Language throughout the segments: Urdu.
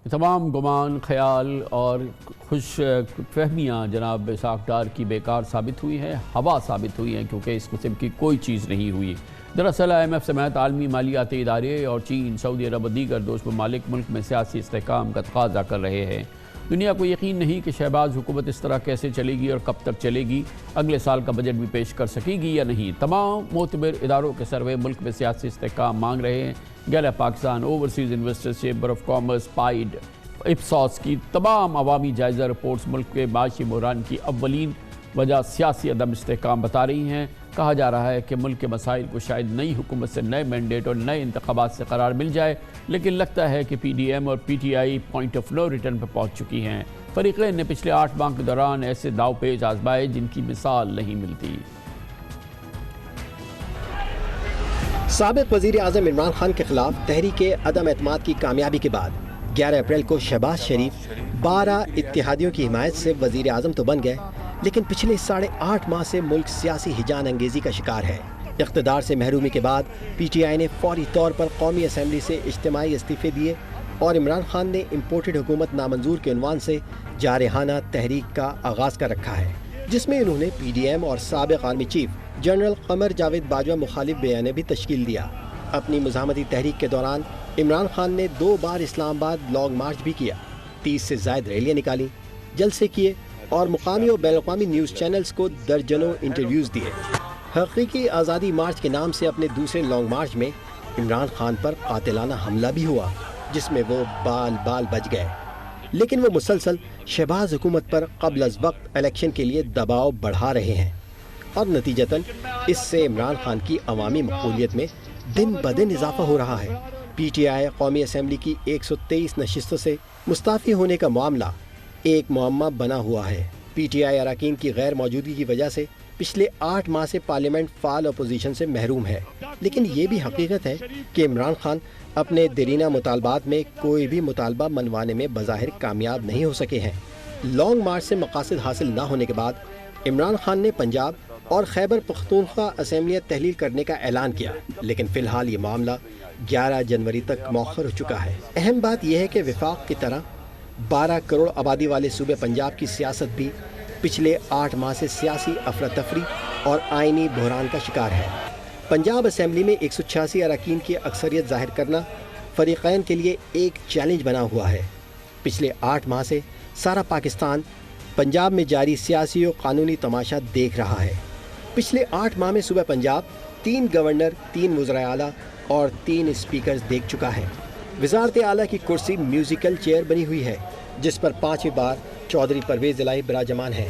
تمام گمان، خیال اور خوش فہمیاں جناب اسحاق ڈار کی بیکار ثابت ہوئی ہیں، ہوا ثابت ہوئی ہیں، کیونکہ اس قسم کی کوئی چیز نہیں ہوئی۔ دراصل IMF سمیت عالمی مالیاتی ادارے اور چین، سعودی عرب اور دیگر دوست ممالک ملک میں سیاسی استحکام کا تقاضا کر رہے ہیں۔ دنیا کو یقین نہیں کہ شہباز حکومت اس طرح کیسے چلے گی اور کب تک چلے گی، اگلے سال کا بجٹ بھی پیش کر سکے گی یا نہیں۔ تمام معتبر اداروں کے سروے ملک میں سیاسی استحکام مانگ رہے ہیں۔ گیلا Pakistan, overseas investors chamber of commerce, پائیڈ، Ipsos کی تمام عوامی جائزہ رپورٹس ملک کے معاشی بحران کی اولین وجہ سیاسی عدم استحکام بتا رہی ہیں۔ کہا جا رہا ہے کہ ملک کے مسائل کو شاید نئی حکومت سے نئے مینڈیٹ اور نئے انتخابات سے قرار مل جائے، لیکن لگتا ہے کہ PDM اور PTI point of no return پر پہنچ چکی ہیں۔ فریقین نے پچھلے 8 ماہ کے دوران ایسے داؤ پیچ آزمائے جن کی مثال نہیں ملتی۔ سابق وزیر اعظم عمران خان کے خلاف تحریک عدم اعتماد کی کامیابی کے بعد 11 اپریل کو شہباز شریف 12 اتحادیوں کی حمایت سے وزیر اعظم تو بن گئے، لیکن پچھلے 8.5 ماہ سے ملک سیاسی ہیجان انگیزی کا شکار ہے۔ اقتدار سے محرومی کے بعد PTI نے فوری طور پر قومی اسمبلی سے اجتماعی استعفے دیے اور عمران خان نے امپورٹڈ حکومت نامنظور کے عنوان سے جارحانہ تحریک کا آغاز کر رکھا ہے، جس میں انہوں نے PDM اور سابق army chief general Qamar Javed Bajwa مخالف بیانیہ بھی تشکیل دیا۔ اپنی مزاحمتی تحریک کے دوران عمران خان نے 2 بار اسلام آباد لانگ مارچ بھی کیا، 30 سے زائد ریلیاں نکالی، جلسے کیے اور مقامی اور بین الاقوامی نیوز چینلز کو درجنوں انٹرویوز دیے۔ حقیقی آزادی مارچ کے نام سے اپنے دوسرے لانگ مارچ میں عمران خان پر قاتلانہ حملہ بھی ہوا، جس میں وہ بال بچ گئے، لیکن وہ مسلسل شہباز حکومت پر قبل از وقت الیکشن کے لیے دباؤ بڑھا رہے ہیں، اور نتیجتاً اس سے عمران خان کی عوامی مقبولیت میں دن بدن اضافہ ہو رہا ہے۔ PTI قومی اسمبلی کی 123 نشستوں سے مستعفی ہونے کا معاملہ ایک معمہ بنا ہوا ہے۔ PTI اراکین کی غیر موجودگی کی وجہ سے پچھلے 8 ماہ سے پارلیمنٹ فعال اپوزیشن سے محروم ہے، لیکن یہ بھی حقیقت ہے کہ عمران خان اپنے دیرینہ مطالبات میں کوئی بھی مطالبہ منوانے میں بظاہر کامیاب نہیں ہو سکے ہیں۔ لانگ مارچ سے مقاصد حاصل نہ ہونے کے بعد عمران خان نے پنجاب اور خیبر پختونخوا اسمبلیاں تحلیل کرنے کا اعلان کیا، لیکن فی الحال یہ معاملہ 11 جنوری تک مؤخر ہو چکا ہے۔ اہم بات یہ ہے کہ وفاق کی طرح 12 کروڑ آبادی والے صوبے پنجاب کی سیاست بھی پچھلے 8 ماہ سے سیاسی افراتفری اور آئینی بحران کا شکار ہے۔ پنجاب اسمبلی میں 186 اراکین کی اکثریت ظاہر کرنا فریقین کے لیے ایک چیلنج بنا ہوا ہے۔ پچھلے 8 ماہ سے سارا پاکستان پنجاب میں جاری سیاسی و قانونی تماشا دیکھ رہا ہے۔ پچھلے 8 ماہ میں صوبہ پنجاب 3 گورنر، 3 وزرائے اعلیٰ اور 3 اسپیکرز دیکھ چکا ہے۔ وزارت اعلیٰ کی کرسی میوزیکل چیئر بنی ہوئی ہے، جس پر 5ویں بار چودھری پرویز الہی براجمان ہیں۔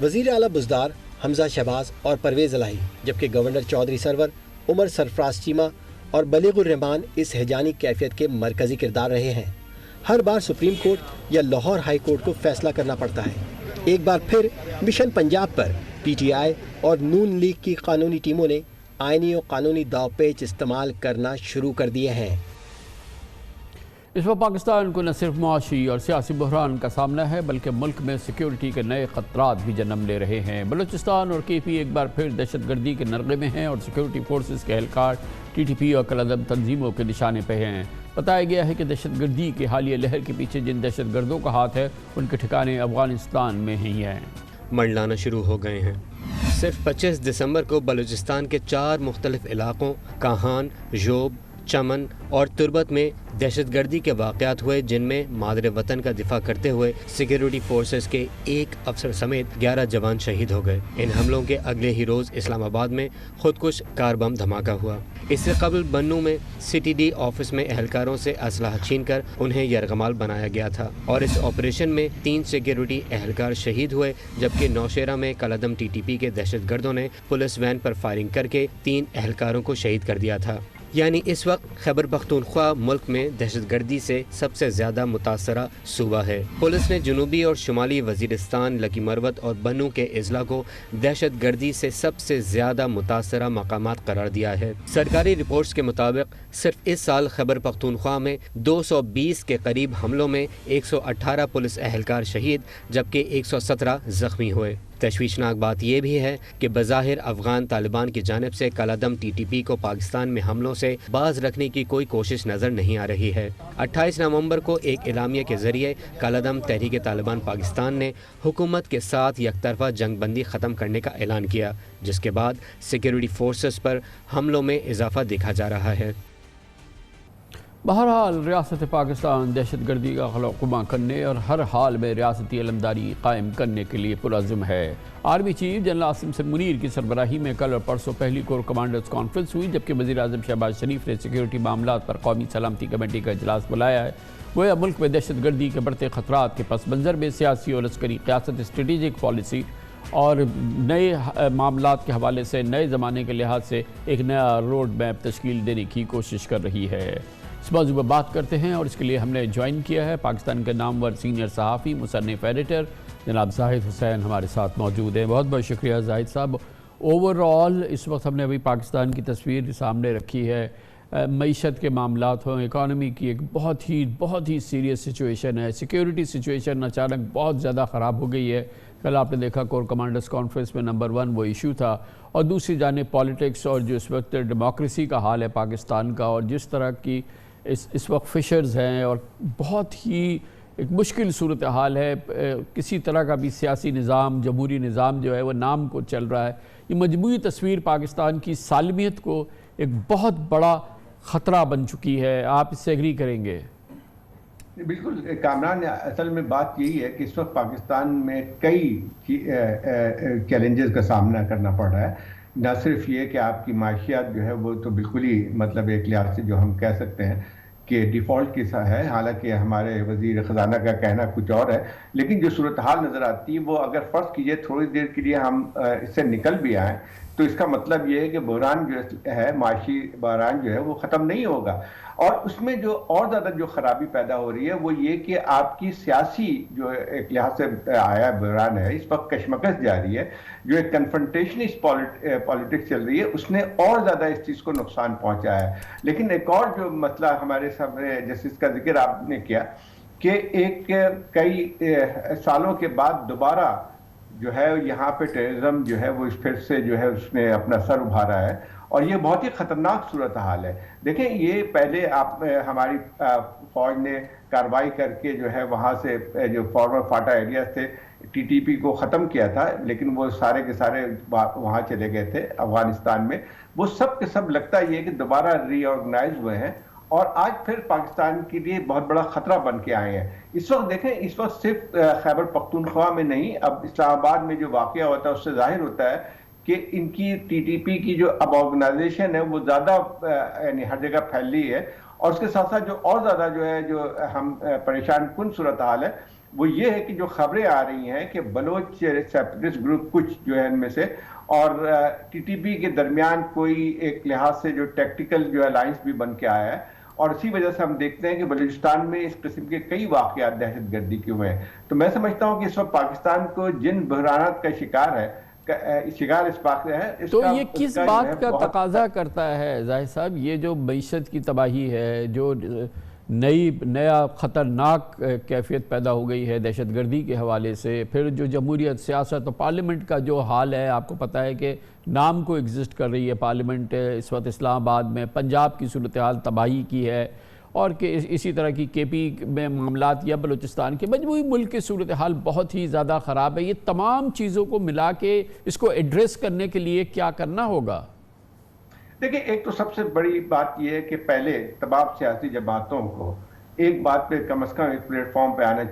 وزیر اعلیٰ بزدار حمزہ شہباز اور پرویز الہی، جبکہ گورنر چودھری سرور، عمر سرفراز چیمہ اور بلیغ الرحمان اس ہیجانی کیفیت کے مرکزی کردار رہے ہیں۔ ہر بار سپریم کورٹ یا لاہور ہائی کورٹ کو فیصلہ کرنا پڑتا ہے۔ ایک بار پھر مشن پنجاب پر PTI اور نون لیگ کی قانونی ٹیموں نے آئینی اور قانونی داؤ پیچ استعمال کرنا شروع کر دیے ہیں۔ اس وقت پاکستان کو نہ صرف معاشی اور سیاسی بحران کا سامنا ہے، بلکہ ملک میں سیکیورٹی کے نئے خطرات بھی جنم لے رہے ہیں۔ بلوچستان اور KP ایک بار پھر دہشت گردی کے نرغے میں ہیں اور سیکیورٹی فورسز کے اہلکار TTP اور کالعدم تنظیموں کے نشانے پہ ہیں۔ بتایا گیا ہے کہ دہشت گردی کی حالیہ لہر کے پیچھے جن دہشت گردوں کا ہاتھ ہے، ان کے ٹھکانے افغانستان میں ہی ہیں۔ منڈلانا شروع ہو گئے ہیں۔ صرف 25 دسمبر کو بلوچستان کے 4 مختلف علاقوں کاہان، ژوب، چمن اور تربت میں دہشت گردی کے واقعات ہوئے، جن میں مادر وطن کا دفاع کرتے ہوئے سیکیورٹی فورسز کے 1 افسر سمیت 11 جوان شہید ہو گئے۔ ان حملوں کے اگلے ہی روز اسلام آباد میں خودکش کار بم دھماکہ ہوا۔ اس سے قبل بنوں میں CTD آفس میں اہلکاروں سے اسلحہ چھین کر انہیں یرغمال بنایا گیا تھا، اور اس آپریشن میں 3 سیکیورٹی اہلکار شہید ہوئے، جبکہ نوشیرہ میں کالعدم TTP کے دہشت گردوں نے پولیس وین پر فائرنگ کر کے 3 اہلکاروں کو شہید کر دیا تھا۔ یعنی اس وقت خیبر پختونخوا ملک میں دہشت گردی سے سب سے زیادہ متاثرہ صوبہ ہے۔ پولیس نے جنوبی اور شمالی وزیرستان، لکی مروت اور بنوں کے اضلاع کو دہشت گردی سے سب سے زیادہ متاثرہ مقامات قرار دیا ہے۔ سرکاری رپورٹس کے مطابق صرف اس سال خیبر پختونخوا میں 220 کے قریب حملوں میں 118 پولیس اہلکار شہید، جبکہ 117 زخمی ہوئے۔ تشویشناک بات یہ بھی ہے کہ بظاہر افغان طالبان کی جانب سے کالعدم ٹی ٹی پی کو پاکستان میں حملوں سے باز رکھنے کی کوئی کوشش نظر نہیں آ رہی ہے۔ 28 نومبر کو ایک اعلامیہ کے ذریعے کالعدم تحریک طالبان پاکستان نے حکومت کے ساتھ یک طرفہ جنگ بندی ختم کرنے کا اعلان کیا، جس کے بعد سیکیورٹی فورسز پر حملوں میں اضافہ دیکھا جا رہا ہے۔ بہرحال ریاست پاکستان دہشت گردی کا خلوخما کرنے اور ہر حال میں ریاستی علمداری قائم کرنے کے لیے پرعزم ہے۔ آرمی چیف جنرل عاصم سر منیر کی سربراہی میں کل اور پرسوں پہلی کور کمانڈرز کانفرنس ہوئی، جبکہ وزیر اعظم شہباز شریف نے سیکیورٹی معاملات پر قومی سلامتی کمیٹی کا اجلاس بلایا ہے۔ گویا ملک میں دہشت گردی کے بڑھتے خطرات کے پس منظر میں سیاسی اور عسکری قیادت، اسٹریٹجک پالیسی اور نئے معاملات کے حوالے سے نئے زمانے کے لحاظ سے ایک نیا روڈ میپ تشکیل دینے کی کوشش کر رہی ہے۔ اس موضوع پر بات کرتے ہیں اور اس کے لیے ہم نے جوائن کیا ہے پاکستان کے نامور سینئر صحافی، مصنف ایڈیٹر جناب زاہد حسین ہمارے ساتھ موجود ہیں۔ بہت بہت شکریہ زاہد صاحب۔ اوورآل اس وقت ہم نے ابھی پاکستان کی تصویر سامنے رکھی ہے، معیشت کے معاملات ہوں، اکانومی کی ایک بہت ہی سیریس سچویشن ہے، سیکیورٹی سچویشن اچانک بہت زیادہ خراب ہو گئی ہے۔ کل آپ نے دیکھا کور کمانڈرز کانفرنس میں نمبر 1 وہ ایشو تھا، اور دوسری جانب پالیٹکس اور جو اس وقت ڈیموکریسی کا حال ہے پاکستان کا، اور جس طرح کی اس وقت فشرز ہیں اور بہت ہی ایک مشکل صورتحال ہے، کسی طرح کا بھی سیاسی نظام، جمہوری نظام جو ہے وہ نام کو چل رہا ہے۔ یہ مجموعی تصویر پاکستان کی سالمیت کو ایک بہت بڑا خطرہ بن چکی ہے، آپ اس سے ایگری کریں گے؟ بالکل کامران، اصل میں بات یہی ہے کہ اس وقت پاکستان میں کئی چیلنجز کا سامنا کرنا پڑ رہا ہے۔ نہ صرف یہ کہ آپ کی معاشیات جو ہے وہ تو بالکل ہی مطلب ایک لحاظ سے جو ہم کہہ سکتے ہیں کہ ڈیفالٹ کی سا ہے، حالانکہ ہمارے وزیر خزانہ کا کہنا کچھ اور ہے، لیکن جو صورتحال نظر آتی ہے وہ اگر فرض کیجئے تھوڑی دیر کے لیے ہم اس سے نکل بھی آئیں تو اس کا مطلب یہ ہے کہ بحران جو ہے، معاشی بحران جو ہے وہ ختم نہیں ہوگا، اور اس میں جو اور زیادہ جو خرابی پیدا ہو رہی ہے وہ یہ کہ آپ کی سیاسی جو ایک لحاظ سے آیا بحران ہے، اس وقت کشمکش جاری ہے، جو ایک کنفرنٹیشنسٹ پالیٹکس چل رہی ہے، اس نے اور زیادہ اس چیز کو نقصان پہنچایا ہے۔ لیکن ایک اور جو مسئلہ ہمارے سامنے جس کا ذکر آپ نے کیا کہ کئی سالوں کے بعد دوبارہ جو ہے یہاں پہ ٹیررزم جو ہے وہ پھر سے جو ہے اس نے اپنا سر ابھارا ہے، اور یہ بہت ہی خطرناک صورتحال ہے۔ دیکھیں، یہ پہلے ہماری فوج نے کارروائی کر کے جو ہے وہاں سے جو فارمر فاٹا ایریاز تھے ٹی ٹی پی کو ختم کیا تھا، لیکن وہ سارے کے سارے وہاں چلے گئے تھے افغانستان میں۔ وہ سب کے سب لگتا یہ کہ دوبارہ ری آرگنائز ہوئے ہیں اور آج پھر پاکستان کے لیے بہت بڑا خطرہ بن کے آئے ہیں۔ اس وقت دیکھیں، اس وقت صرف خیبر پختونخوا میں نہیں، اب اسلام آباد میں جو واقعہ ہوتا ہے اس سے ظاہر ہوتا ہے کہ ان کی ٹی ٹی پی کی جو اب آرگنائزیشن ہے وہ زیادہ یعنی ہر جگہ پھیل رہی ہے، اور اس کے ساتھ ساتھ جو اور زیادہ جو ہے جو ہم پریشان کن صورتحال ہے وہ یہ ہے کہ جو خبریں آ رہی ہیں کہ بلوچ سیپریٹسٹ گروپ کچھ جو ہے ان میں سے اور ٹی ٹی پی کے درمیان کوئی ایک لحاظ سے جو ٹیکٹیکل جو الائنس بھی بن کے آیا ہے، اور اسی وجہ سے ہم دیکھتے ہیں کہ بلوچستان میں اس قسم کے کئی واقعات دہشت گردی کے ہوئے ہیں۔ تو میں سمجھتا ہوں کہ اس وقت پاکستان کو جن بحرانات کا شکار ہے اس واقعہ ہے، تو یہ کس بات کا تقاضا کرتا ہے زاہد صاحب؟ یہ جو معیشت کی تباہی ہے، جو نیا خطرناک کیفیت پیدا ہو گئی ہے دہشت گردی کے حوالے سے، پھر جو جمہوریت، سیاست اور پارلیمنٹ کا جو حال ہے، آپ کو پتہ ہے کہ نام کو ایگزسٹ کر رہی ہے پارلیمنٹ اس وقت اسلام آباد میں، پنجاب کی صورتحال تباہی کی ہے، اور کہ اسی طرح کی کے پی میں معاملات یا بلوچستان کے مجموعی ملک کی صورتحال بہت ہی زیادہ خراب ہے۔ یہ تمام چیزوں کو ملا کے اس کو ایڈریس کرنے کے لیے کیا کرنا ہوگا؟ دیکھیں، ایک تو سب سے بڑی بات یہ ہے کہ پہلے تمام سیاسی جماعتوں کو ایک بات پہ کم از کم ایک پلیٹ فارم پہ آنا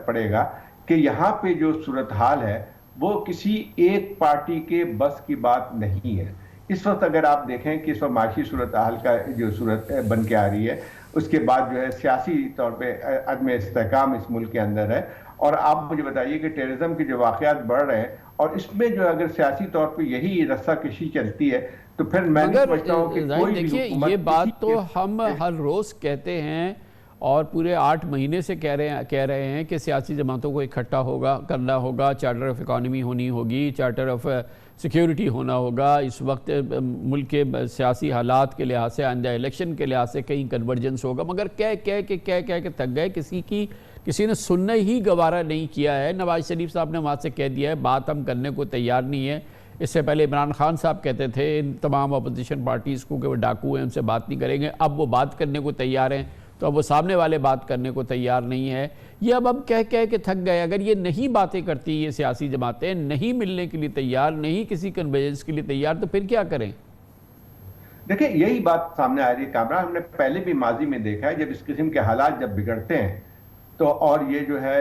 پڑے گا کہ یہاں پہ جو صورتحال ہے وہ کسی ایک پارٹی کے بس کی بات نہیں ہے۔ اس وقت اگر آپ دیکھیں کہ اس وقت معاشی صورتحال کا جو صورت بن کے آ رہی ہے، اس کے بعد جو ہے سیاسی طور پہ عدم استحکام اس ملک کے اندر ہے، اور آپ مجھے بتائیے کہ ٹیررزم کے جو واقعات بڑھ رہے ہیں، اور اس میں جو اگر سیاسی طور پہ یہی رسہ کشی چلتی ہے تو پھر میں نہیں سمجھتا ہوں کہ کوئی بھی دیکھیے، یہ بات تو ہم ہر روز کہتے ہیں اور پورے 8 مہینے سے کہہ رہے ہیں کہ سیاسی جماعتوں کو اکٹھا کرنا ہوگا، چارٹر آف اکانومی ہونی ہوگی، چارٹر آف سیکیورٹی ہونا ہوگا۔ اس وقت ملک کے سیاسی حالات کے لحاظ سے، آئندہ الیکشن کے لحاظ سے کہیں کنورجنس ہوگا، مگر کہہ کے تھک گئے، کسی نے سننا ہی گوارا نہیں کیا ہے. نواز شریف صاحب نے وہاں سے کہہ دیا ہے بات ہم کرنے کو تیار نہیں ہے. اس سے پہلے عمران خان صاحب کہتے تھے ان تمام اپوزیشن پارٹیز کو کہ وہ ڈاکو ہیں ان سے بات نہیں کریں گے. اب وہ بات کرنے کو تیار ہیں تو اب وہ سامنے والے بات کرنے کو تیار نہیں ہے. یہ اب ہم کہہ کے تھک گئے. اگر یہ نہیں باتیں کرتی یہ سیاسی جماعتیں, نہیں ملنے کے لیے تیار, نہیں کسی کنورجنس کے لیے تیار, تو پھر کیا کریں؟ دیکھیں یہی بات سامنے آ رہی ہے کامران. ہم نے پہلے بھی ماضی میں دیکھا ہے جب اس قسم کے حالات جب بگڑتے ہیں تو اور یہ جو ہے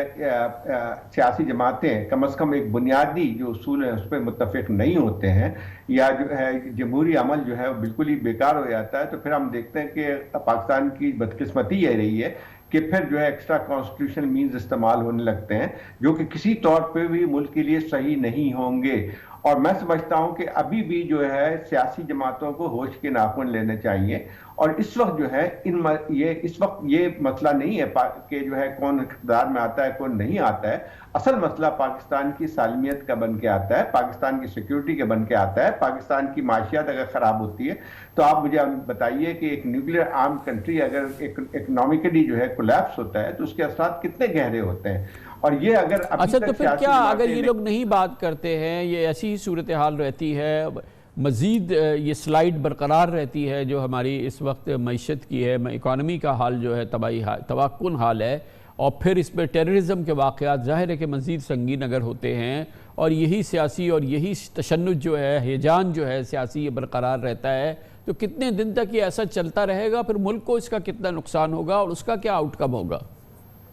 سیاسی جماعتیں کم از کم ایک بنیادی جو اصول ہیں اس پہ متفق نہیں ہوتے ہیں یا جو ہے جمہوری عمل جو ہے وہ بالکل ہی بیکار ہو جاتا ہے, تو پھر ہم دیکھتے ہیں کہ پاکستان کی بدقسمتی یہ رہی ہے کہ پھر جو ہے ایکسٹرا کانسٹیٹیوشنل مینز استعمال ہونے لگتے ہیں جو کہ کسی طور پہ بھی ملک کے لیے صحیح نہیں ہوں گے. اور میں سمجھتا ہوں کہ ابھی بھی جو ہے سیاسی جماعتوں کو ہوش کے ناخن لینے چاہیے. اور اس وقت جو ہے اس وقت یہ مسئلہ نہیں ہے کہ جو ہے کون اقتدار میں آتا ہے کون نہیں آتا ہے. اصل مسئلہ پاکستان کی سالمیت کا بن کے آتا ہے, پاکستان کی سیکیورٹی کا بن کے آتا ہے. پاکستان کی معاشیات اگر خراب ہوتی ہے تو آپ مجھے بتائیے کہ ایک نیوکلیر آرم کنٹری اگر اکنامکلی جو ہے کولیپس ہوتا ہے تو اس کے اثرات کتنے گہرے ہوتے ہیں. اور یہ اگر اچھا تو پھر کیا اگر یہ لوگ نہیں بات کرتے ہیں, یہ ایسی ہی صورتحال رہتی ہے, مزید یہ سلائیڈ برقرار رہتی ہے جو ہماری اس وقت معیشت کی ہے, اکانومی کا حال جو ہے تباہ حال ہے, اور پھر اس پہ ٹیررزم کے واقعات ظاہر ہے کہ مزید سنگین اگر ہوتے ہیں, اور یہی سیاسی اور یہی تشنج جو ہے, ہیجان جو ہے سیاسی یہ برقرار رہتا ہے, تو کتنے دن تک یہ ایسا چلتا رہے گا؟ پھر ملک کو اس کا کتنا نقصان ہوگا اور اس کا کیا آؤٹ کم ہوگا؟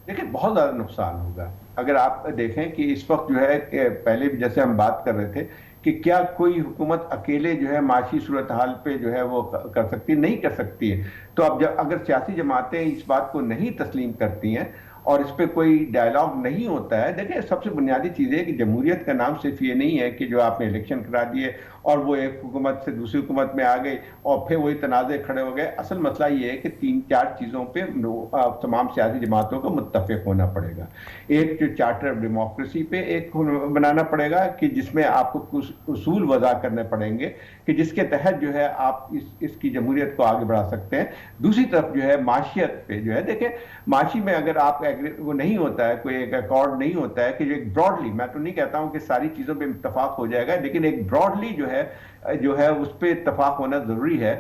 دیکھیں بہت زیادہ نقصان ہوگا. اگر آپ دیکھیں کہ اس وقت جو ہے پہلے بھی جیسے ہم بات کر رہے تھے کہ کیا کوئی حکومت اکیلے جو ہے معاشی صورتحال پہ جو ہے وہ کر سکتی نہیں کر سکتی ہے. تو اب اگر سیاسی جماعتیں اس بات کو نہیں تسلیم کرتی ہیں اور اس پہ کوئی ڈائلاگ نہیں ہوتا ہے, دیکھیں سب سے بنیادی چیز ہے کہ جمہوریت کا نام صرف یہ نہیں ہے کہ جو آپ نے الیکشن کرا دیے اور وہ ایک حکومت سے دوسری حکومت میں آ گئی اور پھر وہی تنازع کھڑے ہو گئے. اصل مسئلہ یہ ہے کہ 3-4 چیزوں پہ تمام سیاسی جماعتوں کو متفق ہونا پڑے گا. ایک جو چارٹر آف ڈیموکریسی پہ ایک بنانا پڑے گا کہ جس میں آپ کو کچھ اصول وضع کرنے پڑیں گے کہ جس کے تحت جو ہے آپ اس کی جمہوریت کو آگے بڑھا سکتے ہیں. دوسری طرف جو ہے معاشیت پہ جو ہے, دیکھیں معاشی میں اگر آپ وہ نہیں ہوتا ہے, کوئی ایک ایکارڈ نہیں ہوتا ہے کہ جو ایک براڈلی, میں تو نہیں کہتا ہوں کہ ساری چیزوں پہ اتفاق ہو جائے گا, لیکن ایک براڈلی جو ہے اس پہ اتفاق ہونا ضروری ہے